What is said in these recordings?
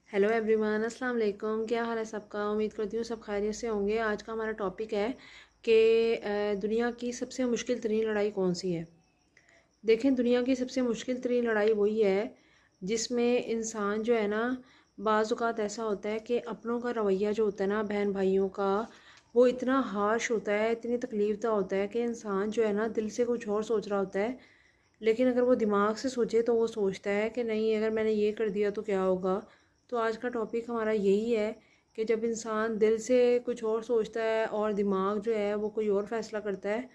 Hello everyone, अस्सलाम वालेकुम। क्या हाल है सबका? उम्मीद करती हूँ सब खैरियत से होंगे। आज का हमारा टॉपिक है कि दुनिया की सबसे मुश्किल तरीन लड़ाई कौन सी है। देखें, दुनिया की सबसे मुश्किल तरीन लड़ाई वही है जिसमें इंसान जो है ना, बाज़ औक़ात ऐसा होता है कि अपनों का रवैया जो होता है ना, बहन भाइयों का, वो इतना हार्श होता है, इतनी तकलीफ दा होता है कि इंसान जो है ना दिल से कुछ और सोच रहा होता है, लेकिन अगर वो दिमाग से सोचे तो वो सोचता है कि नहीं, अगर मैंने ये कर दिया तो क्या होगा। तो आज का टॉपिक हमारा यही है कि जब इंसान दिल से कुछ और सोचता है और दिमाग जो है वो कोई और फ़ैसला करता है,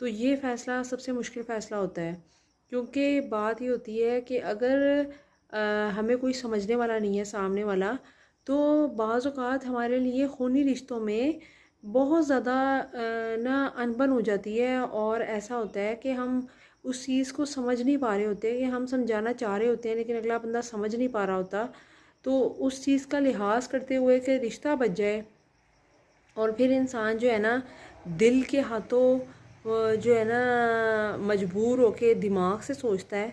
तो ये फ़ैसला सबसे मुश्किल फ़ैसला होता है। क्योंकि बात ये होती है कि अगर हमें कोई समझने वाला नहीं है सामने वाला, तो बाज़ औक़ात हमारे लिए खूनी रिश्तों में बहुत ज़्यादा ना अनबन हो जाती है। और ऐसा होता है कि हम उस चीज़ को समझ नहीं पा रहे होते, कि हम समझाना चाह रहे होते हैं लेकिन अगला बंदा समझ नहीं पा रहा होता। तो उस चीज़ का लिहाज करते हुए कि रिश्ता बच जाए, और फिर इंसान जो है ना दिल के हाथों जो है ना मजबूर होके दिमाग से सोचता है,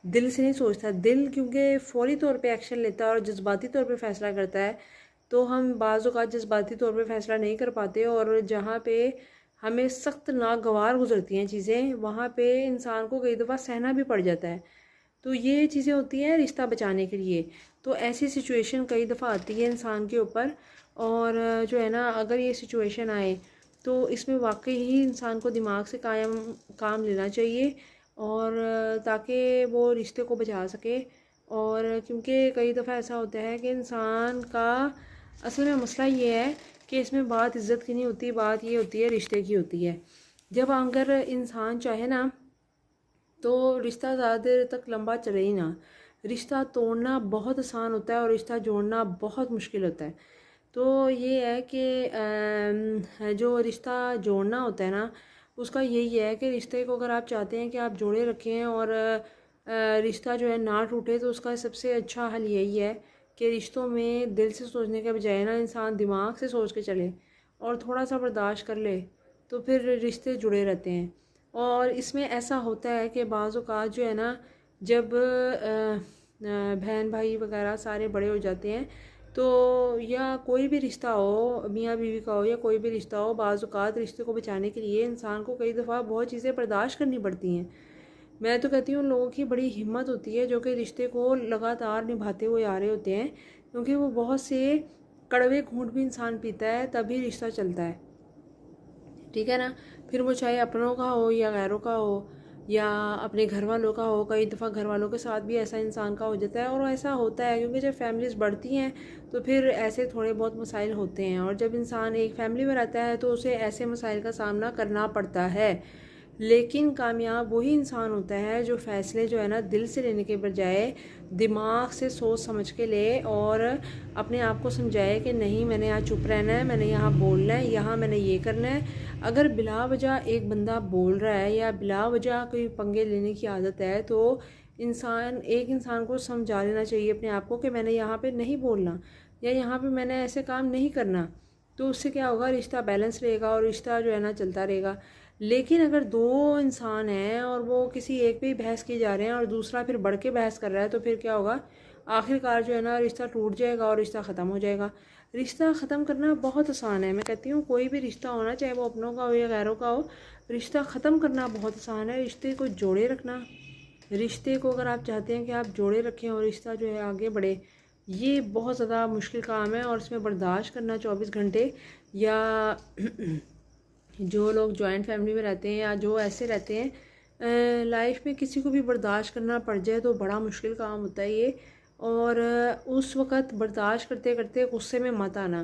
दिल से नहीं सोचता। दिल क्योंकि फौरी तौर पे एक्शन लेता है और जज्बाती तौर पे फ़ैसला करता है, तो हम बाज़ औक़ात जज्बाती तौर पे फ़ैसला नहीं कर पाते, और जहाँ पे हमें सख्त नागवार गुजरती हैं चीज़ें, वहाँ पे इंसान को कई दफ़ा सहना भी पड़ जाता है। तो ये चीज़ें होती हैं रिश्ता बचाने के लिए। तो ऐसी सिचुएशन कई दफ़ा आती है इंसान के ऊपर, और जो है ना अगर ये सिचुएशन आए तो इसमें वाकई ही इंसान को दिमाग से काम लेना चाहिए, और ताकि वो रिश्ते को बचा सके। और क्योंकि कई दफ़ा ऐसा होता है कि इंसान का असल में मसला ये है कि इसमें बात इज़्ज़त की नहीं होती, बात ये होती है रिश्ते की होती है। जब अगर इंसान चाहे ना तो रिश्ता ज़्यादा देर तक लंबा चले ही ना। रिश्ता तोड़ना बहुत आसान होता है और रिश्ता जोड़ना बहुत मुश्किल होता है। तो ये है कि जो रिश्ता जोड़ना होता है ना, उसका यही है कि रिश्ते को अगर आप चाहते हैं कि आप जोड़े रखें और रिश्ता जो है ना टूटे, तो उसका सबसे अच्छा हल यही है कि रिश्तों में दिल से सोचने के बजाय ना इंसान दिमाग से सोच के चले और थोड़ा सा बर्दाश्त कर ले, तो फिर रिश्ते जुड़े रहते हैं। और इसमें ऐसा होता है कि बाज़ औक़ात जो है ना, जब बहन भाई वगैरह सारे बड़े हो जाते हैं, तो या कोई भी रिश्ता हो, मियाँ बीवी का हो या कोई भी रिश्ता हो, बाज़ औक़ात रिश्ते को बचाने के लिए इंसान को कई दफ़ा बहुत चीज़ें बर्दाश्त करनी पड़ती हैं। मैं तो कहती हूँ लोगों की बड़ी हिम्मत होती है जो कि रिश्ते को लगातार निभाते हुए आ रहे होते हैं, क्योंकि वो बहुत से कड़वे घूंट भी इंसान पीता है तभी रिश्ता चलता है। ठीक है ना। फिर वो चाहे अपनों का हो या गैरों का हो या अपने घर वालों का हो। कई दफ़ा घर वालों के साथ भी ऐसा इंसान का हो जाता है, और ऐसा होता है क्योंकि जब फैमिलीज़ बढ़ती हैं तो फिर ऐसे थोड़े बहुत मसाइल होते हैं, और जब इंसान एक फैमिली में रहता है तो उसे ऐसे मसाइल का सामना करना पड़ता है। लेकिन कामयाब वही इंसान होता है जो फ़ैसले जो है ना दिल से लेने के बजाय दिमाग से सोच समझ के ले, और अपने आप को समझाए कि नहीं, मैंने यहाँ चुप रहना है, मैंने यहाँ बोलना है, यहाँ मैंने ये करना है। अगर बिला वजह एक बंदा बोल रहा है या बिला वजह कोई पंगे लेने की आदत है, तो एक इंसान को समझा लेना चाहिए अपने आप को कि मैंने यहाँ पे नहीं बोलना या यहाँ पे मैंने ऐसे काम नहीं करना। तो उससे क्या होगा, रिश्ता बैलेंस रहेगा और रिश्ता जो है ना चलता रहेगा। लेकिन अगर दो इंसान हैं और वो किसी एक पे ही बहस किए जा रहे हैं और दूसरा फिर बढ़ के बहस कर रहा है, तो फिर क्या होगा, आखिरकार जो है ना रिश्ता टूट जाएगा और रिश्ता ख़त्म हो जाएगा। रिश्ता ख़त्म करना बहुत आसान है। मैं कहती हूँ कोई भी रिश्ता होना, चाहे वो अपनों का हो या गैरों का हो, रिश्ता ख़त्म करना बहुत आसान है। रिश्ते को जोड़े रखना, रिश्ते को अगर आप चाहते हैं कि आप जोड़े रखें और रिश्ता जो है आगे बढ़े, ये बहुत ज़्यादा मुश्किल काम है। और इसमें बर्दाश्त करना 24 घंटे, या जो लोग जॉइंट फैमिली में रहते हैं या जो ऐसे रहते हैं, लाइफ में किसी को भी बर्दाश्त करना पड़ जाए तो बड़ा मुश्किल काम होता है ये। और उस वक़्त बर्दाश्त करते करते गुस्से में मत आना।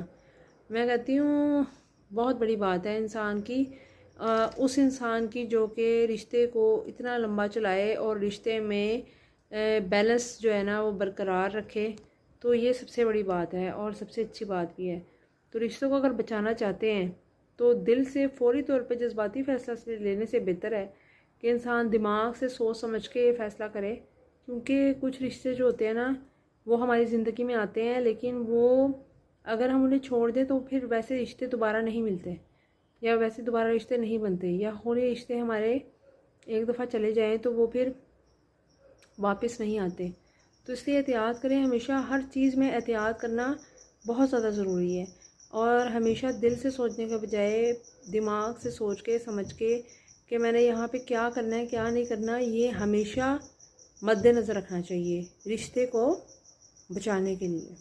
मैं कहती हूँ बहुत बड़ी बात है इंसान की, उस इंसान की जो कि रिश्ते को इतना लंबा चलाए और रिश्ते में बैलेंस जो है ना वो बरकरार रखे। तो ये सबसे बड़ी बात है और सबसे अच्छी बात भी है। तो रिश्तों को अगर बचाना चाहते हैं तो दिल से फ़ौरी तौर पे जज्बाती फ़ैसला लेने से बेहतर है कि इंसान दिमाग से सोच समझ के फ़ैसला करे। क्योंकि कुछ रिश्ते जो होते हैं ना, वो हमारी ज़िंदगी में आते हैं, लेकिन वो अगर हम उन्हें छोड़ दें तो फिर वैसे रिश्ते दोबारा नहीं मिलते, या वैसे दोबारा रिश्ते नहीं बनते, या होने रिश्ते हमारे एक दफ़ा चले जाएं तो वो फिर वापस नहीं आते। تو اس لیے احتیاط کریں، ہمیشہ ہر چیز میں احتیاط کرنا بہت زیادہ ضروری ہے، اور ہمیشہ دل سے سوچنے کے بجائے دماغ سے سوچ کے سمجھ کے کہ میں نے یہاں پہ کیا کرنا ہے کیا نہیں کرنا، یہ ہمیشہ مد نظر رکھنا چاہیے رشتے کو بچانے کے لیے۔